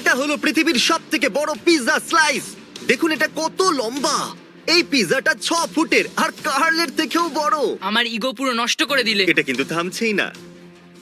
এটা হলো পৃথিবীর সবথেকে বড় পিৎজা স্লাইস। দেখুন এটা কত লম্বা। এই পিৎজাটা 6 ফুটের আর কার্লের থেকেও বড়। আমার ইগো পুরো নষ্ট করে দিলে। এটা কিন্তু থামছেই না,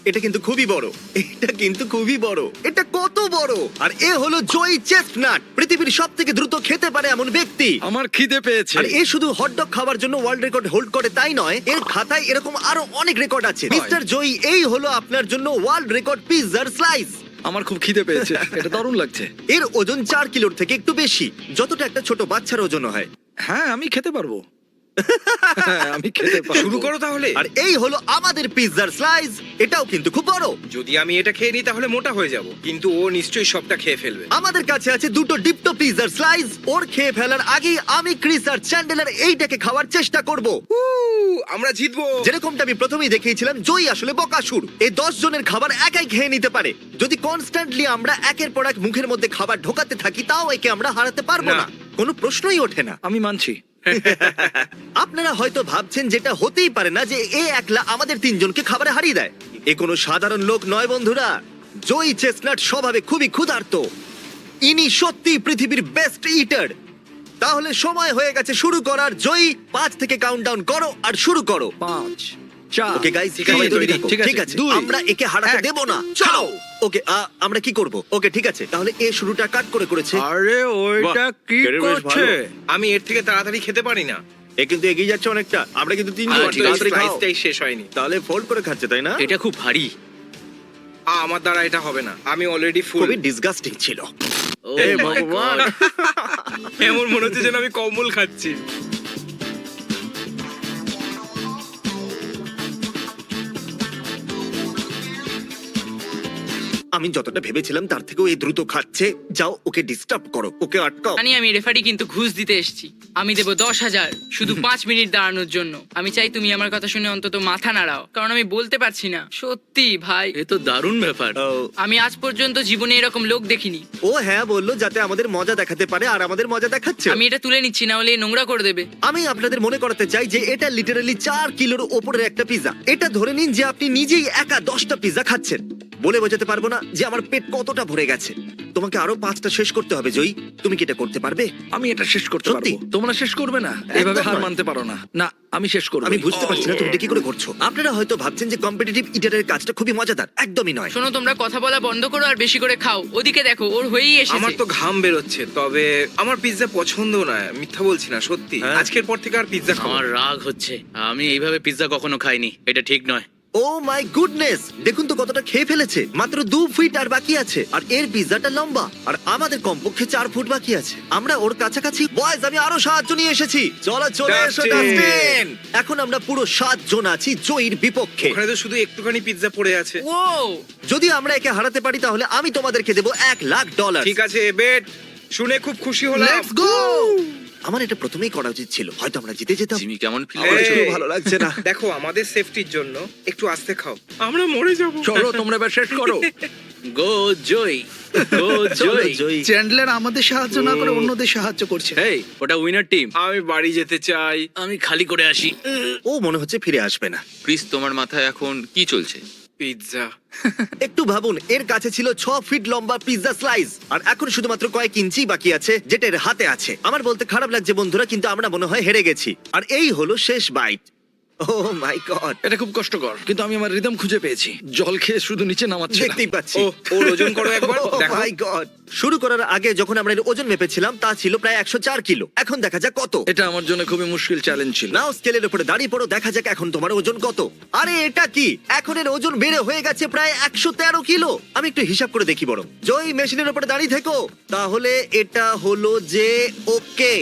এটা কিন্তু খুবই বড়, এটা কিন্তু খুবই বড়। এটা কত বড়! আর এ হলো জয়ী চেস্টনাট, পৃথিবীর সবথেকে দ্রুত খেতে পারে এমন ব্যক্তি। আমার খিদে পেয়েছে। আর এ শুধু হটডগ খাওয়ার জন্য ওয়ার্ল্ড রেকর্ড হোল্ড করে তাই নয়, এর খাতায় এরকম আরো অনেক রেকর্ড আছে। মিস্টার জয়ী, এই হলো আপনার জন্য ওয়ার্ল্ড রেকর্ড পিৎজার স্লাইস। আমার খুব খিদে পেয়েছে, এটা দারুণ লাগছে। এর ওজন 4 কিলোর থেকে একটু বেশি, যতটা একটা ছোট বাচ্চার ওজন হয়। হ্যাঁ, আমি খেতে পারবো। হ্যাঁ, আমি খেতে পারবো। শুরু করো তাহলে। আর এই হলো আমাদের পিৎজার স্লাইস। এটাও কিন্তু খুব বড়। যদি আমি এটা খেয়ে নিই তাহলে মোটা হয়ে যাব, কিন্তু ও নিশ্চয়ই সবটা খেয়ে ফেলবে। আমাদের কাছে আছে দুটো ডিপটো পিৎজার স্লাইস। ওর খেয়ে ফেলার আগেই আমি, ক্রিস আর চ্যান্ডেলার এইটাকে খাওয়ার চেষ্টা করব। আমরা জিতবো। যেরকমটা আমি প্রথমেই দেখিয়েছিলাম, জয়ী আসলে বকাসুর। এই 10 জনের খাবার একাই খেয়ে নিতে পারে। যদি কনস্ট্যান্টলি আমরা একের পর এক মুখের মধ্যে খাবার ঢোকাতে থাকি, তাও একে আমরা হারাতে পারবো না। না। কোনো প্রশ্নই ওঠে না। আমি মানছি। আপনারা হয়তো ভাবছেন যেটা হতেই পারে না, যে এ একলা আমাদের 3 জনকে খাবারে হারিয়ে দেয়। এ কোনো সাধারণ লোক নয় বন্ধুরা। জয়ী চেস্টনাট স্বভাবে খুবই ক্ষুধার্ত। ইনি সত্যি পৃথিবীর বেস্ট ইটার। তাহলে সময় হয়ে গেছে শুরু করার। জয়ী 5 থেকে কাউন্টডাউন করো আর শুরু করো। 5, 4। ওকে গাইস, ঠিক আছে, তৈরি। ঠিক আছে, 2, আমরা একে হারাতে 1, দেব না। চলো। ওকে, আমরা কি করব? ওকে ঠিক আছে, তাহলে এ শুরুটা কাট করেছে। আরে ওইটা কি এটা বেশ করছে? ভালো। আমি এর থেকে তাড়াতাড়ি খেতে পারি না। এ কিন্তু এগিয়ে যাচ্ছে অনেকটা। আমরা কিন্তু 3 জন। আমার তো এই তাড়াতাড়ি খাও। স্লাইসটাই শেষ হয়নি। তাহলে ফোল্ড করে খাচ্ছে তাই না? এটা খুব ভারী। আমার দ্বারা এটা হবে না, আমি অলরেডি ফুল। খুবই ডিসগাস্টিং ছিল। ও হে মাই ভগবান। গড। এমন মনে হচ্ছে যেন আমি কম্বল খাচ্ছি। আমি যতটা ভেবেছিলাম তার থেকেও এই দ্রুত খাচ্ছে। যাও, ওকে ডিস্টার্ব করো, ওকে আটকাও। জানি আমি রেফারি কিন্তু ঘুষ দিতে এসেছি। আমি দেবো 10,000 শুধু 5 মিনিট দাঁড়ানোর জন্য। আমি চাই তুমি আমার কথা শুনে অন্তত মাথা নাড়াও, কারণ আমি বলতে পারছি না। সত্যি ভাই, এ তো দারুণ ব্যাপার। ও, আমি আজ পর্যন্ত জীবনে এরকম লোক দেখিনি। ও হ্যাঁ বললো যাতে আমাদের মজা দেখাতে পারে, আর আমাদের মজা দেখাচ্ছে। আমি এটা তুলে নিচ্ছি, না হলে এ নোংরা করে দেবে। আমি আপনাদের মনে করাতে চাই যে এটা লিটারালি 4 কিলোর ওপরের একটা পিজা। এটা ধরে নিন যে আপনি নিজেই একা 10টা পিজা খাচ্ছেন। বলে বোঝাতে পারবো না যে আমার পেট কতটা ভরে গেছে। তোমাকে আরো 5টা শেষ করতে হবে জয়ী। তুমি কি এটা করতে পারবে? আমি এটা শেষ করতে সত্যি? পারবো। তোমরা শেষ করবে না? এভাবে হার নয়। মানতে পারো না। না, আমি শেষ করব। আমি বুঝতে পারছি না তুমি এটা কি করে করছো। আপনারা হয়তো ভাবছেন যে কম্পিটিটিভ ইটারের কাজটা খুবই মজাদার। একদমই নয়। শোনো, তোমরা কথা বলা বন্ধ করো আর বেশি করে খাও। ওদিকে দেখো, ওর হয়েই আমার এসেছে। তো ঘাম বেরোচ্ছে, তবে আমার পিৎজা পছন্দ না। মিথ্যা বলছি না, সত্যি। হ্যাঁ। আজকের পর থেকে আর পিৎজা খাবো আমার না। রাগ হচ্ছে। আমি এইভাবে পিৎজা কখনো খাইনি, এটা ঠিক নয়। ও মাই গুডনেস, দেখুন তো কতটা খেয়ে ফেলেছে। মাত্র 2 ফিট আর বাকি আছে। আর এর পিৎজাটা লম্বা, আর আমাদের কমপক্ষে 4 ফুট বাকি আছে। আমরা ওর কাছাকাছি। বয়েজ, আমি আরো সাহায্য নিয়ে এসেছি। চলো চলে এসো ডাস্টিন। ডাস্টিন। এখন আমরা পুরো 7 জন আছি জয়ীর বিপক্ষে। ওখানে তো শুধু একটুখানি পিৎজা পড়ে আছে। ও যদি আমরা একে হারাতে পারি তাহলে আমি তোমাদেরকে দেবো $1,00,000। ঠিক আছে, বেট শুনে খুব খুশি হলাম। Let's go. আমার এটা প্রথমেই করা উচিত ছিল, হয়তো আমরা জিতে যেতাম। জিমি কেমন ফিল আমার এই। একটু ভালো লাগছে না। দেখো, আমাদের সেফটির জন্য একটু আস্তে খাও, আমরা মরে যাব। চলো, তোমরা এবার শেষ করো। গো জয়, গো চলো জয়। জয়ী। চ্যান্ডলার আমাদের সাহায্য না করে অন্যদের সাহায্য করছে। হেই, ওটা উইনার টিম। আমি বাড়ি যেতে চাই। আমি খালি করে আসি। ও মনে হচ্ছে ফিরে আসবে না। ক্রিস, তোমার মাথায় এখন কি চলছে? পিৎজা। একটু ভাবুন, এর কাছে ছিল 6 ফিট লম্বা পিৎজা স্লাইস, আর এখন শুধুমাত্র কয়েক ইঞ্চি বাকি আছে, যেটা এর হাতে আছে। আমার বলতে খারাপ লাগছে বন্ধুরা, কিন্তু আমরা মনে হয় হেরে গেছি। আর এই হলো শেষ বাইট। ও মাই গড, এটা খুব কষ্টকর, কিন্তু আমি আমার রিদম খুঁজে পেয়েছি। জল খেয়ে শুধু নিচে নামাচ্ছি। দেখতেই পাচ্ছি। ও, ওর ওজন করো একবার, Oh দেখো। my God! শুরু করার আগে যখন আমরা এর ওজন মেপেছিলাম তা ছিল প্রায় 104 কিলো। এখন দেখা যাক কত। এটা আমার জন্য খুবই মুশকিল চ্যালেঞ্জ ছিল। নাও স্কেলের উপরে দাঁড়িয়ে পড়ো, দেখা যাক এখন তোমার ওজন কত। আরে এটা কি, এখন এর ওজন বেড়ে হয়ে গেছে প্রায় 113 কিলো। আমি একটু হিসাব করে দেখি বরং। জয়ী, মেশিনের উপরে দাঁড়িয়ে থেকো। তাহলে এটা হলো যে, ওকে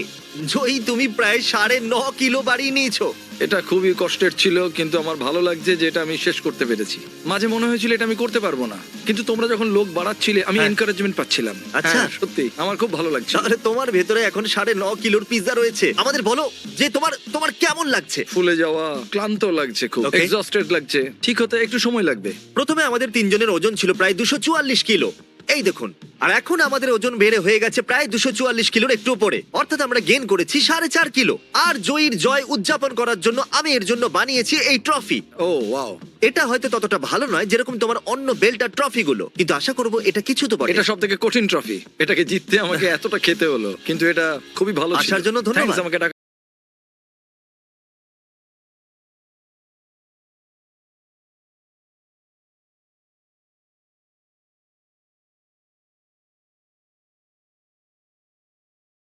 জয়ী, তুমি প্রায় 9.5 কিলো বাড়িয়ে নিয়েছো। এটা খুবই কষ্টের ছিল, কিন্তু আমার ভালো লাগছে যে এটা আমি শেষ করতে পেরেছি। মাঝে মনে হয়েছিল এটা আমি করতে পারবো না, কিন্তু তোমরা যখন লোক বাড়াচ্ছিলে আমি হ্যাঁ। এনকারেজমেন্ট পাচ্ছিলাম। আচ্ছা। হ্যাঁ, সত্যি আমার খুব ভালো লাগছে। তাহলে তোমার ভেতরে এখন 9.5 কিলোর পিৎজা রয়েছে। আমাদের বলো যে তোমার কেমন লাগছে। ফুলে যাওয়া, ক্লান্ত লাগছে, খুব Okay. এক্সস্টেড লাগছে। ঠিক হতে একটু সময় লাগবে। প্রথমে আমাদের 3 জনের ওজন ছিল প্রায় 244 কিলো। এই দেখুন। আর এখন আমাদের ওজন বেড়ে হয়ে গেছে প্রায় 244 কিলোর একটু উপরে, অর্থাৎ আমরা গেইন করেছি 4.5 কিলো। আর জয়ীর জয় উদযাপন করার জন্য আমি এর জন্য বানিয়েছি এই ট্রফি। ও ওয়াও, এটা হয়তো ততটা ভালো নয় যেরকম তোমার অন্য বেল্ট আর ট্রফি গুলো, কিন্তু আশা করবো এটা কিছু তো বটে। এটা সব থেকে কঠিন ট্রফি। এটাকে জিততে আমাকে এতটা খেতে হলো, কিন্তু এটা খুবই ভালো ছিল। আসার জন্য ধন্যবাদ। Thanks আমাকে